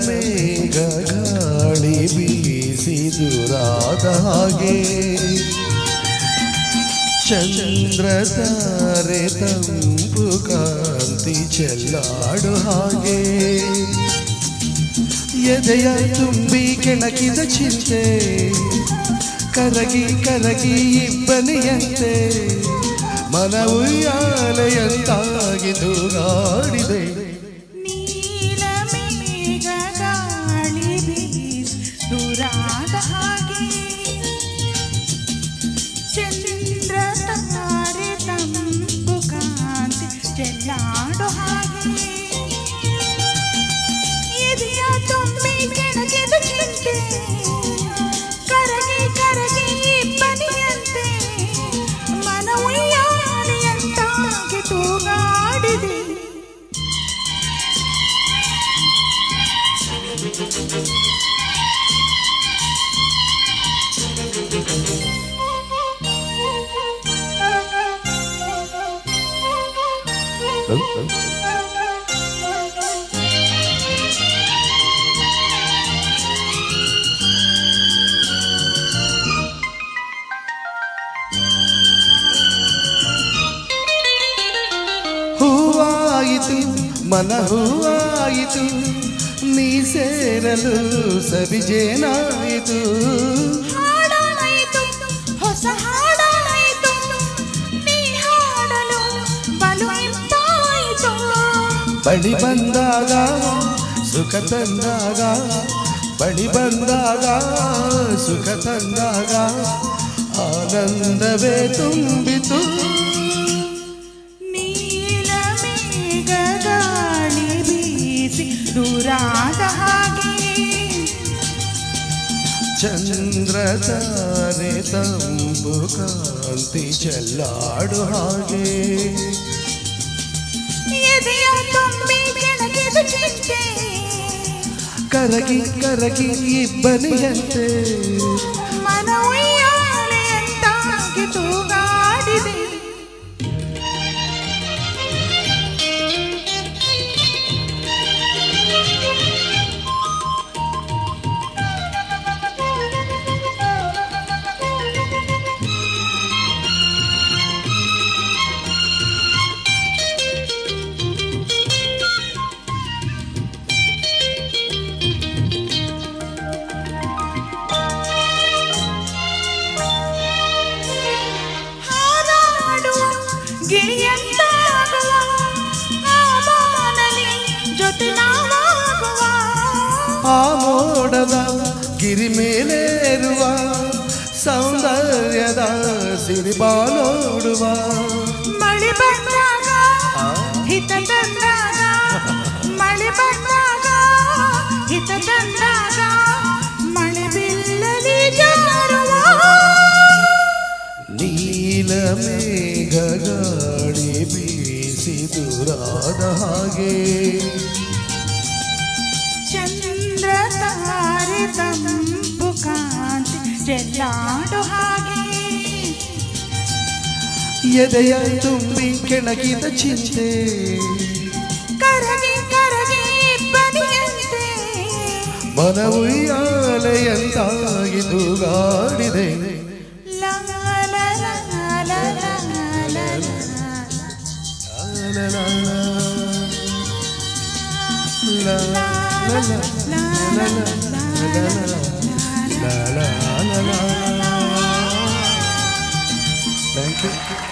ಮೇಘ ಗಾಳಿ ಬೀಸಿದುರಾದ ಹಾಗೆ ಚಂದ್ರ ತಾರೆ ತಂಪು ಕಾಂತಿ ಚೆಲ್ಲಾಡು ಹಾಗೆ ಎದೆಯ ತುಂಬಿ ಕೆಣಕಿದ ಚಿಂತೆ ಕರಗಿ ಕರಗಿ ಇಬ್ಬನಿಯಂತೆ ಮನ ಉಯ್ಯಾಲೆಯಂತಾಗಿ ತೂಗಾಡಿದೆ ದೂರಾದ ಹಾಗೆ ಚಂದ್ರ ತಾರೆ ತಂಪು ಕಾಂತಿ ಚೆಲ್ಲಾಡೋ ಹಾಗೆ ಎದೆಯ ತುಂಬಿ ಕೆಣಕಿದ ಚಿಂತೆ ಕರಗಿ ಕರಗಿ ಇಬ್ಬನಿಯಂತೆ ಮನ ಉಯ್ಯಾಲೆಯಂತಾಗಿ ತೂಗಾಡಿದೆ ಹೂವಾಯಿತು ಮನ ಹೂವಾಯಿತು ನೀ ಸೇರಲು ಸವಿಜೇನಾಯಿತು ಹಾಡಾಯಿತು ಹೊಸ ಹಾಡಾಯಿತು ನೀ ಹಾಡಲು ಬಲು ಇಂಪಾಯಿತು ಬಳಿ ಬಂದಾಗ ಸುಖ ತಂದಾಗ ಬಳಿ ಬಂದಾಗ ಸುಖ ತಂದಾಗ ಆನಂದವೇ ತುಂಬಿತು ನೀಲ ಮೇಘ ಗಾಳಿ ಬೀಸಿ ದೂರಾದ ಹಾಗೆ ಚಂದ್ರ ತಾರೆ ತಂಪು ಕಾಂತಿ ಚೆಲ್ಲಾಡು ಹಾಗೆ ಎದೆಯ ತುಂಬಿ ಕೆಣಕಿದ ಚಿಂತೆ ಕರಗಿ ಕರಗಿ ಇಬ್ಬನಿಯಂತೆ ಮನ ಉಯ್ಯಾಲೆಯಂತಾಗಿ ತೂಗಾಡಿದೆ ಗಿಳಿಯಂತಾಗುವ ಆ ಬಾನಲಿ ಜೊತೆ ನಾವಾಗುವ ಆ ಮೋಡದ ಗಿರಿ ಮೇಲೇರುವ ಸೌಂದರ್ಯದ ಸಿರಿಬಾ ನೋಡುವ ಮಳೆ ಬಂದಾಗ ಹಿತ ತಂದಾಗ ಮಳೆ ಬಂದಾಗ ಹಿತ ತಂದಾಗ ಮಳೆ ಬಿಲ್ಲಲಿ ಜಾರುವ ನೀಲ ಮೇಘ ಗಾಳಿ ಬೀಸಿ ದೂರಾದ ಹಾಗೆ ಚಂದ್ರ ತಾರೆ ತಂಪು ಕಾಂತಿ ಚೆಲ್ಲಾಡೋ ಹಾಗೆ ಎದೆಯ ತುಂಬಿ ಕೆಣಕಿದ ಚಿಂತೆ ಕರಗಿ ಕರಗಿ ಇಬ್ಬನಿಯಂತೆ ಮನ ಉಯ್ಯಾಲೆಯಂತಾಗಿ ತೂಗಾಡಿದೆ ಲಾ ಲಾ ಲಾ ಲಾ ಲಾ ಲಾ Thank you.